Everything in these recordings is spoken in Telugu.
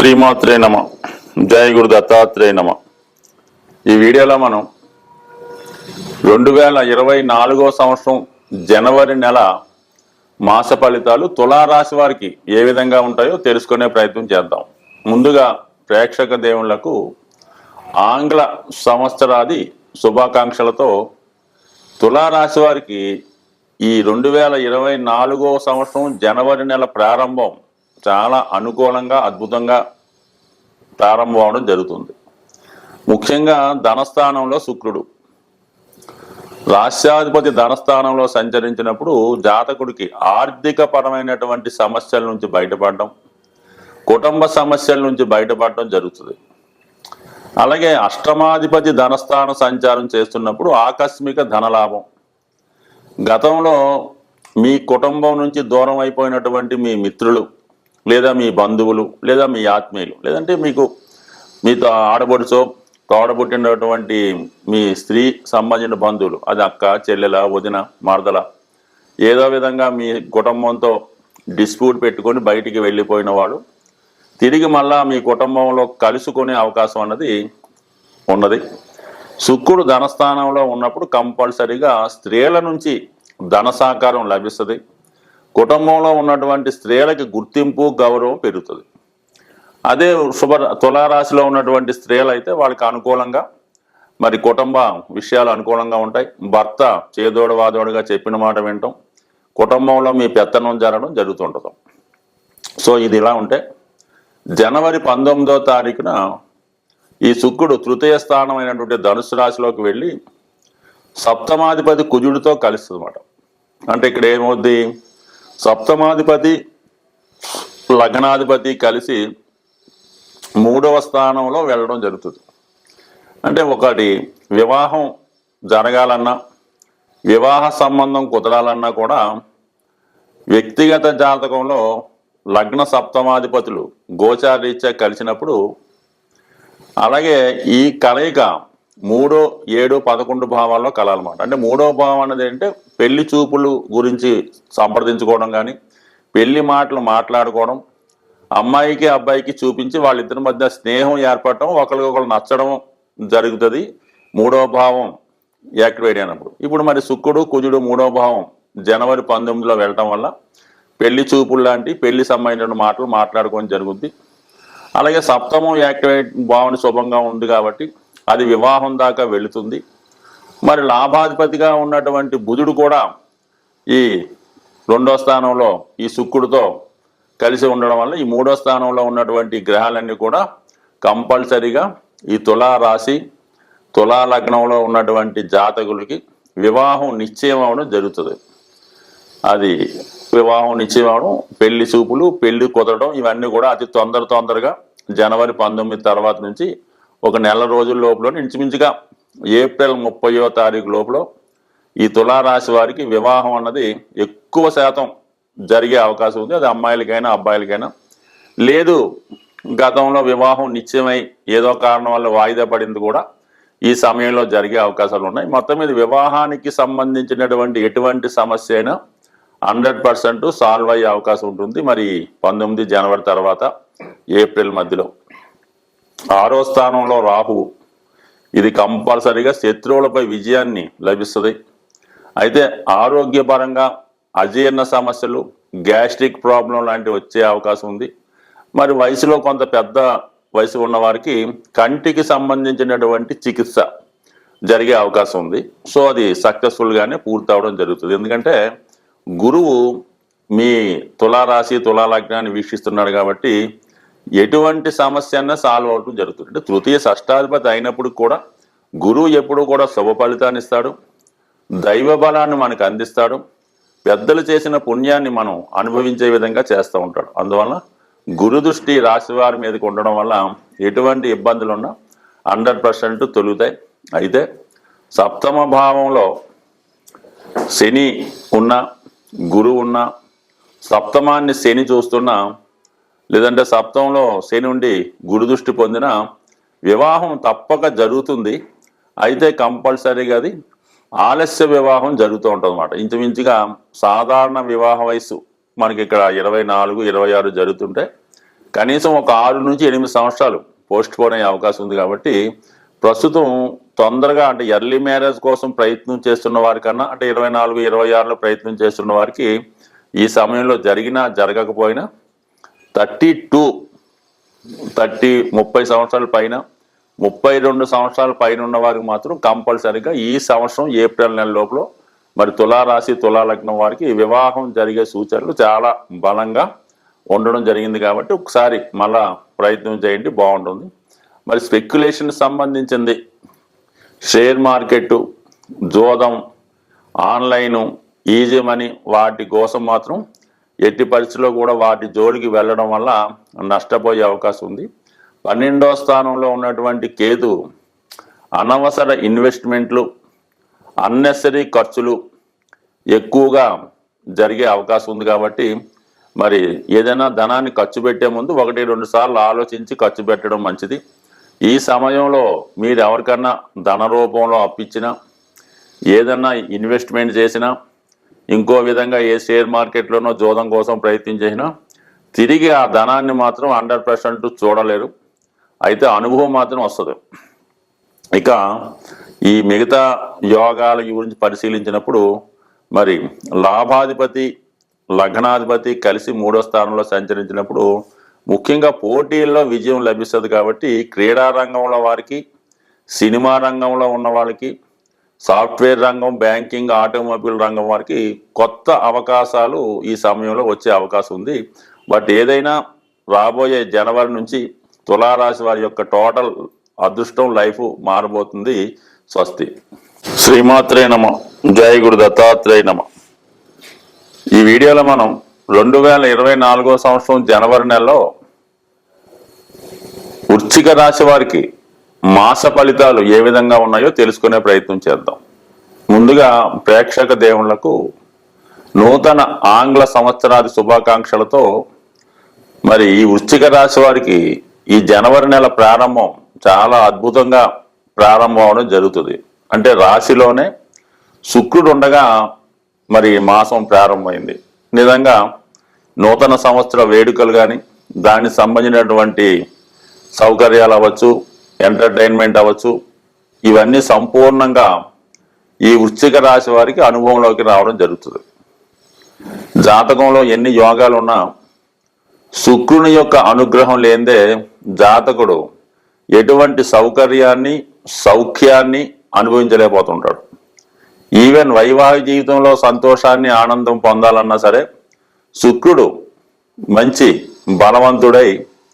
శ్రీమాత్రే నమ. జయ గురు దత్తాత్రేయ నమ. ఈ వీడియోలో మనం 2024 సంవత్సరం జనవరి నెల మాస ఫలితాలు తులారాశి వారికి ఏ విధంగా ఉంటాయో తెలుసుకునే ప్రయత్నం చేద్దాం. ముందుగా ప్రేక్షక దేవుళ్లకు ఆంగ్ల సంవత్సరాది శుభాకాంక్షలతో తులారాశి వారికి ఈ 2024 సంవత్సరం జనవరి నెల ప్రారంభం చాలా అనుకూలంగా అద్భుతంగా ప్రారంభం అవడం జరుగుతుంది. ముఖ్యంగా ధనస్థానంలో శుక్రుడు రాష్ట్రాధిపతి ధనస్థానంలో సంచరించినప్పుడు జాతకుడికి ఆర్థిక పరమైనటువంటి సమస్యల నుంచి బయటపడడం, కుటుంబ సమస్యల నుంచి బయటపడడం జరుగుతుంది. అలాగే అష్టమాధిపతి ధనస్థాన సంచారం చేస్తున్నప్పుడు ఆకస్మిక ధనలాభం, గతంలో మీ కుటుంబం నుంచి దూరం అయిపోయినటువంటి మీ మిత్రులు లేదా మీ బంధువులు లేదా మీ ఆత్మీయులు లేదంటే మీతో ఆడబడుచో తోడబుట్టినటువంటి మీ స్త్రీ సంబంధించిన బంధువులు, అది అక్క, చెల్లెల, వదిన, మరదల, ఏదో విధంగా మీ కుటుంబంతో డిస్ప్యూట్ పెట్టుకొని బయటికి వెళ్ళిపోయిన వాడు తిరిగి మళ్ళా మీ కుటుంబంలో కలుసుకునే అవకాశం అన్నది ఉన్నది. శుక్రుడు ధనస్థానంలో ఉన్నప్పుడు కంపల్సరీగా స్త్రీల నుంచి ధన సహకారం లభిస్తుంది. కుటుంబంలో ఉన్నటువంటి స్త్రీలకి గుర్తింపు, గౌరవం పెరుగుతుంది. అదే తులారాశిలో ఉన్నటువంటి స్త్రీలు అయితే వాళ్ళకి అనుకూలంగా మరి కుటుంబ విషయాలు అనుకూలంగా ఉంటాయి. భర్త చేదోడు వాదోడుగా చెప్పిన మాట వినటం, కుటుంబంలో మీ పెత్తనం జరగడం జరుగుతుంటుంది. సో ఇది ఇలా ఉంటే జనవరి 19వ తారీఖున ఈ శుక్రుడు తృతీయ స్థానం అయినటువంటి ధనుసు రాశిలోకి వెళ్ళి సప్తమాధిపతి కుజుడితో కలుస్తుంది అన్నమాట. అంటే ఇక్కడ ఏమవుద్ది, సప్తమాధిపతి లగ్నాధిపతి కలిసి 3వ స్థానంలో వెళ్ళడం జరుగుతుంది. అంటే ఒకటి వివాహం జరగాలన్నా, వివాహ సంబంధం కుదరాలన్నా కూడా వ్యక్తిగత జాతకంలో లగ్న సప్తమాధిపతులు గోచారీత్యా కలిసినప్పుడు, అలాగే ఈ కలయిక 3, 7, 11 భావాల్లో కలాలన్నమాట. అంటే 3వ భావం అనేది అంటే పెళ్లి చూపులు గురించి సంప్రదించుకోవడం కానీ, పెళ్లి మాటలు మాట్లాడుకోవడం, అమ్మాయికి అబ్బాయికి చూపించి వాళ్ళిద్దరి మధ్య స్నేహం ఏర్పడటం, ఒకరికొకరు నచ్చడం జరుగుతుంది 3వ భావం యాక్టివేట్ అయినప్పుడు. ఇప్పుడు మరి శుక్రుడు కుజుడు 3వ భావం జనవరి 19లో వెళ్ళటం వల్ల పెళ్లి చూపులు లాంటి పెళ్లి సంబంధించిన మాటలు మాట్లాడుకోవడం జరుగుద్ది. అలాగే సప్తమం యాక్టివేట్ భావన శుభంగా ఉంది కాబట్టి అది వివాహం దాకా వెళుతుంది. మరి లాభాధిపతిగా ఉన్నటువంటి బుధుడు కూడా ఈ 2వ స్థానంలో ఈ శుక్రుడితో కలిసి ఉండడం వల్ల ఈ 3వ స్థానంలో ఉన్నటువంటి గ్రహాలన్నీ కూడా కంపల్సరీగా ఈ తులారాశి తులా లగ్నంలో ఉన్నటువంటి జాతకులకి వివాహం నిశ్చయం అవడం జరుగుతుంది. అది వివాహం నిశ్చయం అవడం, పెళ్లి చూపులు, పెళ్లి కుదరడం, ఇవన్నీ కూడా అతి తొందరగా జనవరి 19 తర్వాత నుంచి ఒక నెల రోజుల లోపల ఇంచుమించుగా ఏప్రిల్ 30వ తారీఖు లోపల ఈ తులారాశి వారికి వివాహం అన్నది ఎక్కువ శాతం జరిగే అవకాశం ఉంది. అది అమ్మాయిలకైనా అబ్బాయిలకైనా. లేదు గతంలో వివాహం నిశ్చయమై ఏదో కారణం వల్ల వాయిదా పడింది కూడా ఈ సమయంలో జరిగే అవకాశాలు ఉన్నాయి. మొత్తం మీద వివాహానికి సంబంధించినటువంటి ఎటువంటి సమస్య అయినా 100% సాల్వ్ అయ్యే అవకాశం ఉంటుంది. మరి 19 జనవరి తర్వాత ఏప్రిల్ మధ్యలో 6వ స్థానంలో రాహువు, ఇది కంపల్సరీగా శత్రువులపై విజయాన్ని లభిస్తుంది. అయితే ఆరోగ్యపరంగా అజీర్ణ సమస్యలు, గ్యాస్ట్రిక్ ప్రాబ్లం లాంటివి వచ్చే అవకాశం ఉంది. మరి వయసులో కొంత పెద్ద వయసు ఉన్న వారికి కంటికి సంబంధించినటువంటి చికిత్స జరిగే అవకాశం ఉంది. సో అది సక్సెస్ఫుల్గానే పూర్తి అవడం జరుగుతుంది. ఎందుకంటే గురువు మీ తులారాశి తులా లగ్నాన్ని వీక్షిస్తున్నాడు కాబట్టి ఎటువంటి సమస్య అన్నా సాల్వ్ అవడం జరుగుతుంది. అంటే తృతీయ షష్టాధిపతి అయినప్పుడు కూడా గురువు ఎప్పుడు కూడా శుభ ఫలితాన్ని ఇస్తాడు, దైవ బలాన్ని మనకు అందిస్తాడు, పెద్దలు చేసిన పుణ్యాన్ని మనం అనుభవించే విధంగా చేస్తూ ఉంటాడు. అందువల్ల గురు దృష్టి రాశి వారి మీదకి ఉండడం వల్ల ఎటువంటి ఇబ్బందులు ఉన్నా 100% తొలుగుతాయి. అయితే సప్తమ భావంలో శని ఉన్న, గురువు ఉన్న, సప్తమాన్ని శని చూస్తున్నా, లేదంటే సప్తంలో శని ఉండి గురు దృష్టి పొందిన వివాహం తప్పక జరుగుతుంది. అయితే కంపల్సరీగా అది ఆలస్య వివాహం జరుగుతూ ఉంటుంది అన్నమాట. ఇంచుమించుగా సాధారణ వివాహ వయసు మనకి ఇక్కడ 24, 26 జరుగుతుంటే కనీసం ఒక 6 నుంచి 8 సంవత్సరాలు పోస్ట్ పోన్ అయ్యే అవకాశం ఉంది. కాబట్టి ప్రస్తుతం తొందరగా అంటే ఎర్లీ మ్యారేజ్ కోసం ప్రయత్నం చేస్తున్న వారికన్నా అంటే 24, 26లో ప్రయత్నం చేస్తున్న వారికి ఈ సమయంలో జరిగినా జరగకపోయినా 30 సంవత్సరాల పైన 32 సంవత్సరాల పైన ఉన్న వారికి మాత్రం కంపల్సరీగా ఈ సంవత్సరం ఏప్రిల్ నెల లోపల మరి తులారాశి తులాలగ్నం వారికి వివాహం జరిగే సూచనలు చాలా బలంగా ఉండడం జరిగింది. కాబట్టి ఒకసారి మళ్ళా ప్రయత్నం చేయండి, బాగుంటుంది. మరి స్పెక్యులేషన్ సంబంధించింది షేర్ మార్కెట్, జోదం, ఆన్లైను, ఈజీ మనీ వాటి కోసం మాత్రం ఎట్టి పరిస్థితుల్లో కూడా వాటి జోలికి వెళ్ళడం వల్ల నష్టపోయే అవకాశం ఉంది. 12వ స్థానంలో ఉన్నటువంటి కేతు అనవసర ఇన్వెస్ట్మెంట్లు, అన్నెసరీ ఖర్చులు ఎక్కువగా జరిగే అవకాశం ఉంది. కాబట్టి మరి ఏదైనా ధనాన్ని ఖర్చు పెట్టే ముందు 1-2 సార్లు ఆలోచించి ఖర్చు పెట్టడం మంచిది. ఈ సమయంలో మీరు ఎవరికన్నా ధన రూపంలో అప్పించినా, ఏదన్నా ఇన్వెస్ట్మెంట్ చేసినా, ఇంకో విధంగా ఏ షేర్ మార్కెట్లోనో జోదం కోసం ప్రయత్నం చేసినా తిరిగి ఆ ధనాన్ని మాత్రం 100% చూడలేరు. అయితే అనుభవం మాత్రం వస్తుంది. ఇక ఈ మిగతా యోగాల గురించి పరిశీలించినప్పుడు మరి లాభాధిపతి లగ్నాధిపతి కలిసి 3వ స్థానంలో సంచరించినప్పుడు ముఖ్యంగా పోటీల్లో విజయం లభిస్తుంది. కాబట్టి క్రీడా రంగంలో వారికి, సినిమా రంగంలో ఉన్న వాళ్ళకి, సాఫ్ట్వేర్ రంగం, బ్యాంకింగ్, ఆటోమొబైల్ రంగం వారికి కొత్త అవకాశాలు ఈ సమయంలో వచ్చే అవకాశం ఉంది. బట్ ఏదైనా రాబోయే జనవరి నుంచి తులారాశి వారి యొక్క టోటల్ అదృష్టం లైఫ్ మారబోతుంది. స్వస్తి. శ్రీమాత్రే నమ. జై గురు దత్తాత్రేయ నమ. ఈ వీడియోలో మనం 2024వ సంవత్సరం జనవరి నెలలో వృశ్చిక రాశి వారికి మాస ఫలితాలు ఏ విధంగా ఉన్నాయో తెలుసుకునే ప్రయత్నం చేద్దాం. ముందుగా ప్రేక్షక దేవుళ్లకు నూతన ఆంగ్ల సంవత్సరాది శుభాకాంక్షలతో మరి ఈ వృశ్చిక రాశి వారికి ఈ జనవరి నెల ప్రారంభం చాలా అద్భుతంగా ప్రారంభం అవడం జరుగుతుంది. అంటే రాశిలోనే శుక్రుడు ఉండగా మరి మాసం ప్రారంభమైంది. నిజంగా నూతన సంవత్సర వేడుకలు కానీ, దానికి సంబంధించినటువంటి సౌకర్యాలు అవ్వచ్చు, ఎంటర్టైన్మెంట్ అవ్వచ్చు, ఇవన్నీ సంపూర్ణంగా ఈ వృశ్చిక రాశి వారికి అనుభవంలోకి రావడం జరుగుతుంది. జాతకంలో ఎన్ని యోగాలు ఉన్నా శుక్రుని యొక్క అనుగ్రహం లేనిదే జాతకుడు ఎటువంటి సౌకర్యాన్ని, సౌఖ్యాన్ని అనుభవించలేకపోతుంటాడు. ఈవెన్ వైవాహిక జీవితంలో సంతోషాన్ని, ఆనందం పొందాలన్నా సరే శుక్రుడు మంచి బలవంతుడై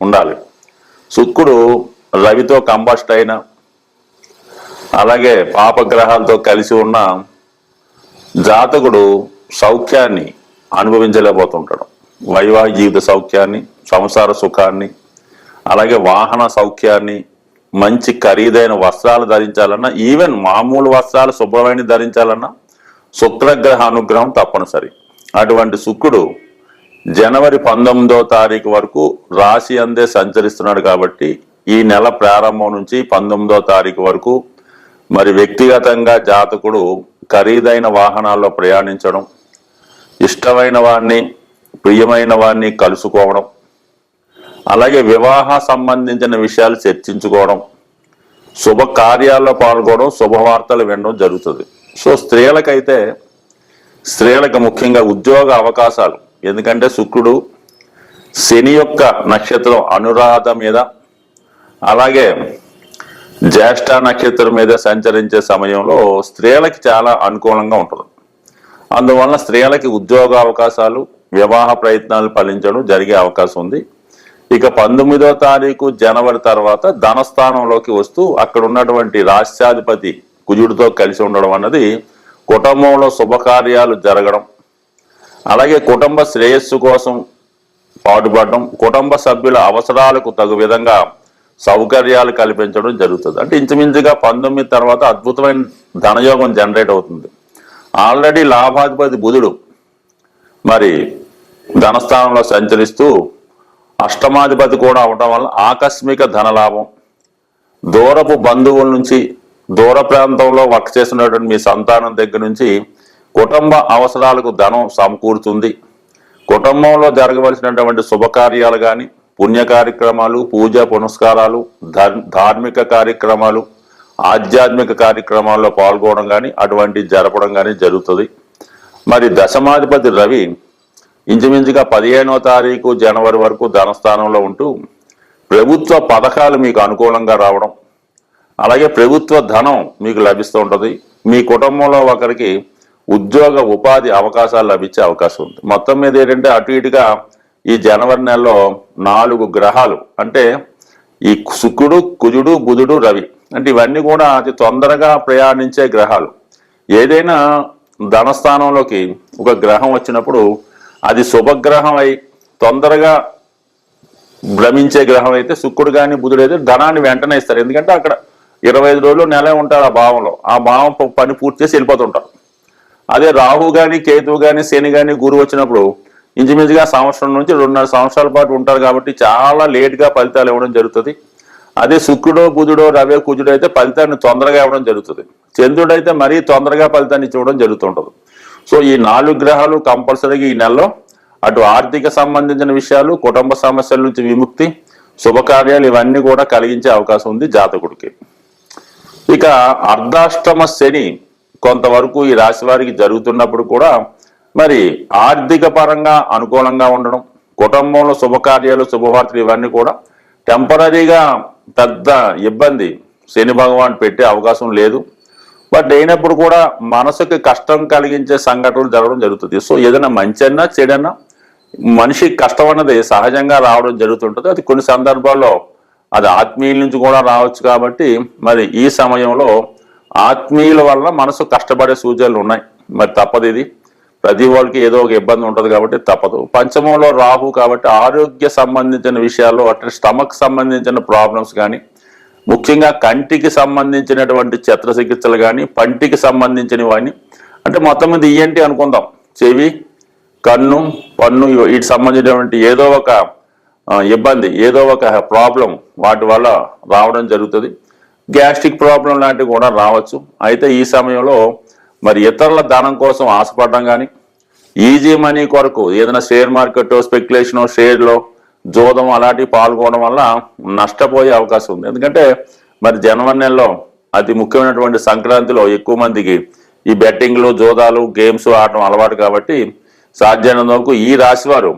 ఉండాలి. శుక్రుడు రవితో కంబస్ట్ అయిన, అలాగే పాపగ్రహాలతో కలిసి ఉన్న జాతకుడు సౌఖ్యాన్ని అనుభవించలేకపోతుంటాడు. వైవాహిక జీవిత సౌఖ్యాన్ని, సంసార సుఖాన్ని, అలాగే వాహన సౌఖ్యాన్ని, మంచి ఖరీదైన వస్త్రాలు ధరించాలన్నా, ఈవెన్ మామూలు వస్త్రాలు శుభ్రమైన ధరించాలన్నా శుక్రగ్రహ అనుగ్రహం తప్పనిసరి. అటువంటి శుక్రుడు జనవరి 19వ తారీఖు వరకు రాశి అందే సంచరిస్తున్నాడు. కాబట్టి ఈ నెల ప్రారంభం నుంచి 19వ తారీఖు వరకు మరి వ్యక్తిగతంగా జాతకుడు ఖరీదైన వాహనాల్లో ప్రయాణించడం, ఇష్టమైన వారిని, ప్రియమైన వారిని కలుసుకోవడం, అలాగే వివాహ సంబంధించిన విషయాలు చర్చించుకోవడం, శుభ కార్యాల్లో పాల్గొనడం, శుభవార్తలు వినడం జరుగుతుంది. సో స్త్రీలకు ముఖ్యంగా ఉద్యోగ అవకాశాలు, ఎందుకంటే శుక్రుడు శని యొక్క నక్షత్రం అనురాధ మీద, అలాగే జ్యేష్ఠ నక్షత్రం మీద సంచరించే సమయంలో స్త్రీలకి చాలా అనుకూలంగా ఉంటుంది. అందువలన స్త్రీలకి ఉద్యోగ అవకాశాలు, వివాహ ప్రయత్నాలు ఫలించడం జరిగే అవకాశం ఉంది. ఇక 19వ తారీఖు జనవరి తర్వాత ధనస్థానంలోకి వస్తూ అక్కడ ఉన్నటువంటి రాష్ట్రాధిపతి కుజుడితో కలిసి ఉండడం అన్నది కుటుంబంలో శుభకార్యాలు జరగడం, అలాగే కుటుంబ శ్రేయస్సు కోసం పాటుపడడం, కుటుంబ సభ్యుల అవసరాలకు తగు విధంగా సౌకర్యాలు కల్పించడం జరుగుతుంది. అంటే ఇంచుమించుగా 19 తర్వాత అద్భుతమైన ధనయోగం జనరేట్ అవుతుంది. ఆల్రెడీ లాభాధిపతి బుధుడు మరి ధనస్థానంలో సంచరిస్తూ అష్టమాధిపతి కూడా అవడం వల్ల ఆకస్మిక ధనలాభం, దూరపు బంధువుల నుంచి, దూర ప్రాంతంలో వర్క్ చేసినటువంటి మీ సంతానం దగ్గర నుంచి కుటుంబ అవసరాలకు ధనం సమకూరుతుంది. కుటుంబంలో జరగవలసినటువంటి శుభకార్యాలు కానీ, పుణ్య కార్యక్రమాలు, పూజ పునస్కారాలు, ధార్మిక కార్యక్రమాలు, ఆధ్యాత్మిక కార్యక్రమాల్లో పాల్గొనడం కానీ అటువంటి జరపడం కానీ జరుగుతుంది. మరి దశమాధిపతి రవి ఇంచుమించుగా 15వ తారీఖు జనవరి వరకు ధనస్థానంలో ఉంటూ ప్రభుత్వ పథకాలు మీకు అనుకూలంగా రావడం, అలాగే ప్రభుత్వ ధనం మీకు లభిస్తూ ఉంటుంది. మీ కుటుంబంలో ఒకరికి ఉద్యోగ ఉపాధి అవకాశాలు లభించే అవకాశం ఉంది. మొత్తం మీద ఏంటంటే అటు ఇటుగా ఈ జనవరి నెలలో 4 గ్రహాలు అంటే ఈ శుక్రుడు, కుజుడు, బుధుడు, రవి అంటే ఇవన్నీ కూడా అతి తొందరగా ప్రయాణించే గ్రహాలు. ఏదైనా ధనస్థానంలోకి ఒక గ్రహం వచ్చినప్పుడు అది శుభగ్రహం అయి తొందరగా భ్రమించే గ్రహం అయితే శుక్రుడు కానీ బుధుడు అయితే ధనాన్ని వెంటనే ఇస్తారు. ఎందుకంటే అక్కడ 25 రోజులు నెలే ఉంటారు ఆ భావంలో. ఆ భావం పని పూర్తి చేసి వెళ్ళిపోతుంటారు. అదే రాహు కానీ, కేతువు కానీ, శని కానీ, గురువు వచ్చినప్పుడు ఇంచుమించుగా సంవత్సరం నుంచి 2.5 సంవత్సరాల పాటు ఉంటారు కాబట్టి చాలా లేట్గా ఫలితాలు ఇవ్వడం జరుగుతుంది. అదే శుక్రుడో, బుధుడో, రవి, కుజుడు అయితే ఫలితాన్ని తొందరగా ఇవ్వడం జరుగుతుంది. చంద్రుడు అయితే మరీ తొందరగా ఫలితాన్ని ఇవ్వడం జరుగుతుంటుంది. సో ఈ 4 గ్రహాలు కంపల్సరీగా ఈ నెలలో అటు ఆర్థిక సంబంధించిన విషయాలు, కుటుంబ సమస్యల నుంచి విముక్తి, శుభకార్యాలు ఇవన్నీ కూడా కలిగించే అవకాశం ఉంది జాతకుడికి. ఇక అర్ధాష్టమ శని కొంతవరకు ఈ రాశి వారికి జరుగుతున్నప్పుడు కూడా మరి ఆర్థిక పరంగా అనుకూలంగా ఉండడం, కుటుంబంలో శుభకార్యాలు, శుభవార్తలు ఇవన్నీ కూడా టెంపరీగా పెద్ద ఇబ్బంది శని భగవాన్ పెట్టే అవకాశం లేదు. బట్ అయినప్పుడు కూడా మనసుకి కష్టం కలిగించే సంఘటనలు జరగడం జరుగుతుంది. సో ఏదైనా మంచన్నా చెడన్నా మనిషి కష్టం అన్నది సహజంగా రావడం జరుగుతుంటుంది. అది కొన్ని సందర్భాల్లో అది ఆత్మీయుల నుంచి కూడా రావచ్చు. కాబట్టి మరి ఈ సమయంలో ఆత్మీయుల వల్ల మనసు కష్టపడే సూచనలు ఉన్నాయి. మరి తప్పదు, ఇది ప్రతి వాళ్ళకి ఏదో ఒక ఇబ్బంది ఉంటుంది కాబట్టి తప్పదు. పంచమంలో రాహు కాబట్టి ఆరోగ్య సంబంధించిన విషయాల్లో అట్లా స్టమక్ సంబంధించిన ప్రాబ్లమ్స్ కానీ, ముఖ్యంగా కంటికి సంబంధించినటువంటి చిత్రచికిత్సలు కానీ, పంటికి సంబంధించినవి కానీ, అంటే మొత్తం మీద ఏంటి అనుకుందాం, చెవి, కన్ను, పన్ను వీటికి సంబంధించినటువంటి ఏదో ఒక ఇబ్బంది, ఏదో ఒక ప్రాబ్లం వాటి వల్ల రావడం జరుగుతుంది. గ్యాస్ట్రిక్ ప్రాబ్లం లాంటివి కూడా రావచ్చు. అయితే ఈ సమయంలో మరి ఇతరుల ధనం కోసం ఆశపడడం కానీ, ఈజీ మనీ కొరకు ఏదైనా షేర్ మార్కెట్, స్పెక్యులేషన్, షేర్లో జోదం అలాంటివి పాల్గొనడం వల్ల నష్టపోయే అవకాశం ఉంది. ఎందుకంటే మరి జనవరి నెలలో అతి ముఖ్యమైనటువంటి సంక్రాంతిలో ఎక్కువ మందికి ఈ బెట్టింగ్లు, జోదాలు, గేమ్స్ ఆడటం అలవాటు కాబట్టి సాధ్యమైనంత వరకు ఈ రాశి వారు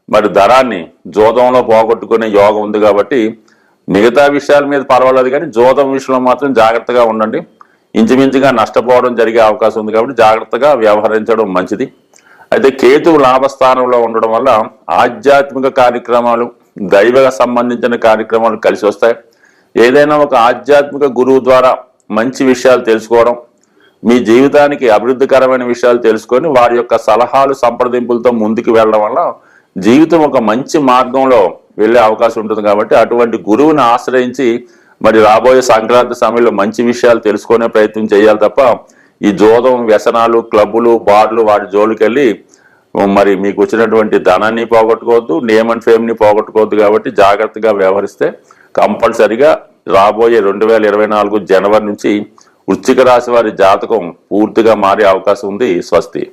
మరి ధనాన్ని జోదంలో పోగొట్టుకునే యోగం ఉంది. కాబట్టి మిగతా విషయాల మీద పర్వాలేదు కానీ జోదం విషయంలో మాత్రం జాగ్రత్తగా ఉండండి. ఇంచుమించుగా నష్టపోవడం జరిగే అవకాశం ఉంది కాబట్టి జాగ్రత్తగా వ్యవహరించడం మంచిది. అయితే కేతువు లాభస్థానంలో ఉండడం వల్ల ఆధ్యాత్మిక కార్యక్రమాలు, దైవ సంబంధించిన కార్యక్రమాలు కలిసి వస్తాయి. ఏదైనా ఒక ఆధ్యాత్మిక గురువు ద్వారా మంచి విషయాలు తెలుసుకోవడం, మీ జీవితానికి అభివృద్ధికరమైన విషయాలు తెలుసుకొని వారి యొక్క సలహాలు, సంప్రదింపులతో ముందుకు వెళ్ళడం వల్ల జీవితం ఒక మంచి మార్గంలో వెళ్ళే అవకాశం ఉంటుంది. కాబట్టి అటువంటి గురువుని ఆశ్రయించి మరి రాబోయే సంక్రాంతి సమయంలో మంచి విషయాలు తెలుసుకునే ప్రయత్నం చేయాలి తప్ప ఈ జోదం, వ్యసనాలు, క్లబ్బులు, బార్లు వాటి జోలికి వెళ్ళి మరి మీకు వచ్చినటువంటి ధనాన్ని పోగొట్టుకోవద్దు, నేమ్ అండ్ ఫేమ్ని పోగొట్టుకోవద్దు. కాబట్టి జాగ్రత్తగా వ్యవహరిస్తే కంపల్సరిగా రాబోయే 2024 జనవరి నుంచి వృశ్చిక రాశి వారి జాతకం పూర్తిగా మారే అవకాశం ఉంది. స్వస్తి.